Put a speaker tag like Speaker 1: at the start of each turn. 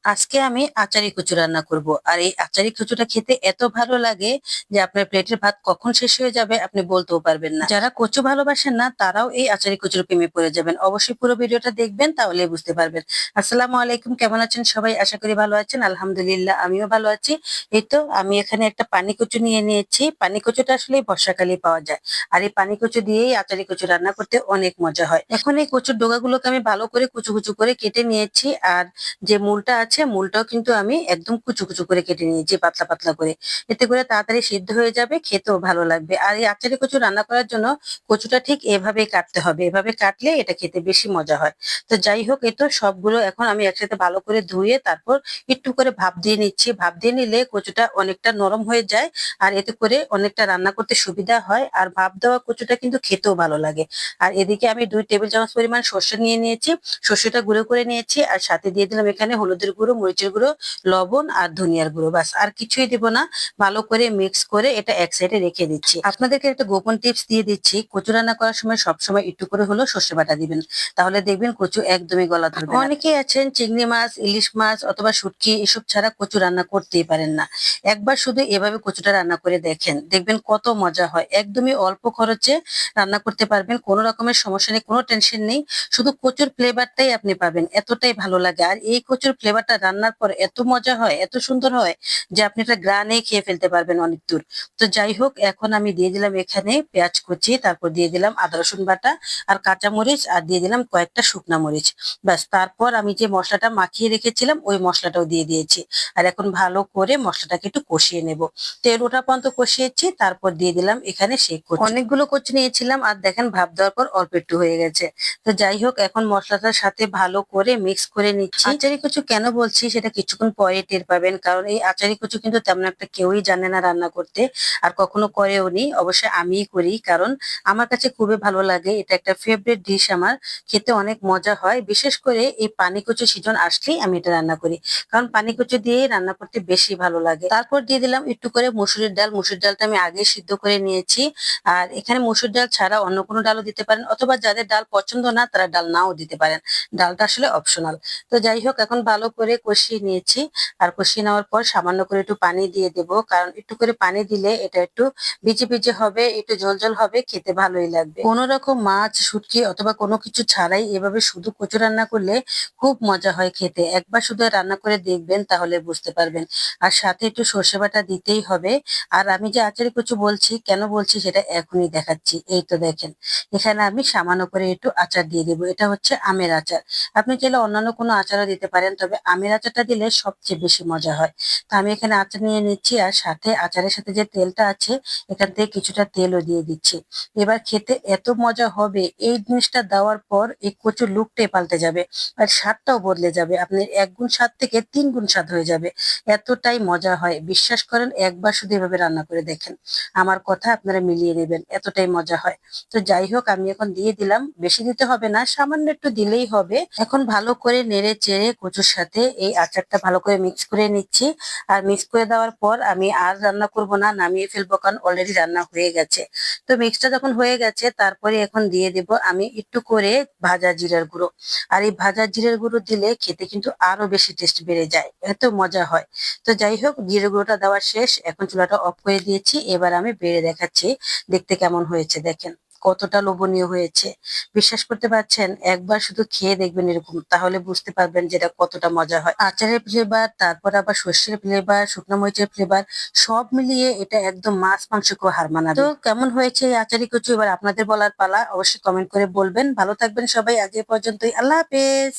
Speaker 1: আজকে আমি আচারি কচু রান্না করব। আর এই আচারি কচুটা খেতে এত ভালো লাগে যে আপনার প্লেটের ভাত কখন শেষ হয়ে যাবে আপনি বলতেও পারবেন না। যারা কচু ভালোবাসেন না তারাও এই আচারি কচুর প্রেমে পড়ে যাবেন। অবশ্যই পুরো ভিডিওটা দেখবেন, তাহলে বুঝতে পারবেন। আসসালামু আলাইকুম, কেমন আছেন সবাই? আশা করি ভালো আছেন। আলহামদুলিল্লাহ আমিও ভালো আছি। এই তো আমি এখানে একটা পানি কচু নিয়ে নিয়েছি। পানি কচুটা আসলে বর্ষাকালে পাওয়া যায়। আর এই পানি কচু দিয়েই আচারি কচু রান্না করতে অনেক মজা হয়। এখন এই কচুর ডগাগুলোকে আমি ভালো করে কুচু কুচু করে কেটে নিয়েছি। আর যে মূলটা আছে মূলটাও কিন্তু আমি একদম কুচু কুচু করে কেটে নিয়েছি, পাতলা পাতলা করে। এতে করে তাড়াতাড়ি সিদ্ধ হয়ে যাবে, খেতেও ভালো লাগবে। আর এই আচারি কচু রান্না করার জন্য কচুটা ঠিক এভাবেই কাটতে হবে, এভাবে কাটলে এটা খেতে বেশি মজা হয়। তো যাই হোক, এই তো সবগুলো এখন আমি একসাথে ভালো করে ধুয়ে তারপর একটু করে ভাপ দিয়ে নিচ্ছি। ভাপ দিয়ে নিলে কচুটা অনেকটা নরম হয়ে যায়, আর এতে করে অনেকটা রান্না করতে সুবিধা হয়। আর ভাপ দেওয়া কচুটা কিন্তু খেতেও ভালো লাগে। আর এদিকে আমি 2 টেবিল চামচ পরিমাণ সর্ষে নিয়ে নিয়েছি। সর্ষেটা গুঁড়ো করে নিয়েছি, আর সাথে দিয়ে দিলাম এখানে হলুদের গুঁড়ো, মরিচের গুঁড়ো, লবণ আর ধনিয়ার গুঁড়ো। বাস আর কিছুই দিব না। ভালো করে মিক্স করে এটা এক সাইডে রেখে দিচ্ছি। আপনাদেরকে একটা গোপন টিপস দিয়ে দিচ্ছি, কচু রান্না করার সময় সবসময় একটু করে হলো সর্ষে বাটা দিবেন, তাহলে দেখবেন কচু একদমই গলা ধরবে না। অনেকেই আছেন চিংড়ি মাছ, ইলিশ মাছ অথবা শুটকি এসব ছাড়া কচু রান্না করতেই পারেন না। একবার শুধু এভাবে কচুটা রান্না করে দেখেন, দেখবেন কত মজা হয়। একদমই অল্প খরচে রান্না করতে পারবেন, কোনো রকমের সমস্যা নেই, কোনো টেনশন নেই। শুধু কচুর ফ্লেভারটাই আপনি পাবেন, এতটাই ভালো লাগে। আর এই কচুর ফ্লেভারটা রান্নার পর এত মজা হয়, এত সুন্দর হয় যে আপনি এটা গ্রানে খেয়ে ফেলতে পারবেন অনেক দূর। তো যাই হোক, এখন আমি দিয়ে দিলাম এখানে পেঁয়াজ কুচি, তারপর দিয়ে দিলাম আদা রসুন বাটা আর কাঁচা মরিচ, আর দিয়ে দিলাম কয়েকটা শুকনা মরিচ। ব্যাস, তারপর আমি যে মশলাটা মাখিয়ে রেখেছিলাম ওই মশলাটাও দিয়ে দিয়েছি। আর এখন ভালো করে মশলাটাকে একটু কষিয়ে নেব। তেল ওঠা পর্যন্ত কষিয়েছি, তারপর দিয়ে দিলাম এখানে সেই কচু। অনেকগুলো কচু নিয়েছিলাম, আর দেখেন ভাপ দেওয়ার পর অল্প একটু হয়ে গেছে। তো যাই হোক, এখন মশলাটার সাথে ভালো করে মিক্স করে নিচ্ছি। আচারি কচু কেন বলছি সেটা কিছুক্ষণ পরে টের পাবেন, কারণ এই আচারি কচু কিন্তু তেমন একটা কেউই জানে না রান্না করতে, আর কখনো করেও নি। অবশ্যই আমিই করি, কারণ আমার কাছে খুবই ভালো লাগে। এটা একটা ফেভারিট ডিশ আমার, খেতে অনেক মজা হয়। বিশেষ করে এই পানি কচু সিজন আসলেই আমি এটা রান্না করি, কারণ পানি কচু দিয়েই রান্না করতে বেশি ভালো লাগে। তারপর দিয়ে দিলাম একটু করে মসুরের ডাল। মসুর ডালটা আমি আগে সিদ্ধ করে নিয়েছি। আর এখানে মসুর ডাল ছাড়া অন্য কোনো ডালও দিতে পারেন, অথবা যাদের ডাল পছন্দ না তারা ডাল নাও দিতে পারেন। ডালটা আসলে অপশনাল। তো যাই হোক, এখন ভালো করে কষিয়ে নিয়েছি। আর কষিয়ে নেওয়ার পর সামান্য করে একটু পানি দিয়ে দেব, কারণ একটু করে পানি দিলে এটা একটু ভিজে ভিজে হবে, একটু ঝোল ঝোল হবে, খেতে ভালোই লাগবে। কোনো রকম মাছ, শুটকি অথবা কোনো কিছু ছাড়াই এভাবে শুধু কচু রান্না করলে খুব মজা হয় খেতে। একবার শুধু রান্না করে দেখবেন, তাহলে বুঝতে পারবেন। আর সাথে একটু সর্ষে বাটা দিতেই হবে। আর আমি যে আচারি কচু বলছি, কেন বলছি সেটা এখনই দেখাচ্ছি। এই তো দেখেন, এখানে আমি সামান্য করে একটু আচার দিয়ে দেবো। এটা হচ্ছে আমের আচার। আপনি চাইলে অন্যান্য কোনো আচারও দিতে পারেন, তবে আমের আচারটা দিলে সবচেয়ে বেশি মজা হয়। তো আমি এখানে আচার নিয়ে নিচ্ছি, আর সাথে আচারের সাথে যে তেলটা আছে এখান থেকে কিছুটা তেলও দিয়ে দিচ্ছি। এবার খেতে এত মজা হবে, এই জিনিসটা দেওয়ার পর এই কচুর লুকটাই পাল্টে যাবে, আর স্বাদটাও বদলে যাবে। আপনি 1 গুণ স্বাদ থেকে 3 গুণ স্বাদ হয়ে যাবে। এতটাই মজা হয়, বিশ্বাস করেন, একবার শুধু এভাবে রান্না করে দেখেন। আমার কথা আপনারা মিলিয়ে নেবেন, এতটাই মজা হয়। তো যাই হোক, আমি এখন দিয়ে দিলাম। বেশি দিতে হবে না, সামান্য একটু দিলেই হবে। এখন ভালো করে নেড়ে চেড়ে কচুর সাথে এই আচারটা ভালো করে মিক্স করে নিচ্ছি। আর মিক্স করে দেওয়ার পর আমি আর রান্না করব না, নামিয়ে ফেলবো, কারণ অলরেডি রান্না হয়ে গেছে। তো মিক্সটা যখন হয়ে গেছে, তারপরে এখন দিয়ে দেব আমি একটু করে ভাজা জিরার গুঁড়ো। আর এই ভাজা জিরার গুঁড়ো দিলে খেতে কিন্তু আরো বেশি টেস্ট বেড়ে যায়, এত মজা হয়। তো যাই হোক, জিরে গুঁড়োটা দেওয়া শেষ, এখন চুলাটা অফ করে দিয়েছি। এবার আমি বেড়ে দেখাচ্ছি দেখতে কেমন হয়েছে। দেখেন কতটা লোভনীয় হয়েছে। বিশ্বাস করতে পারছেন? একবার শুধু খেয়ে দেখবেন এরকম, তাহলে বুঝতে পারবেন যে এটা কতটা মজা হয়। আচারের ফ্লেভার, তারপর আবার সর্ষের ফ্লেভার, শুকনো মরিচের ফ্লেভার, সব মিলিয়ে এটা একদম মাছ মাংসকেও হার মানাবে। তো কেমন হয়েছে এই আচারি কচু, এবার আপনাদের বলার পালা। অবশ্যই কমেন্ট করে বলবেন। ভালো থাকবেন সবাই, আজ এ পর্যন্তই। আল্লাহ হাফেজ।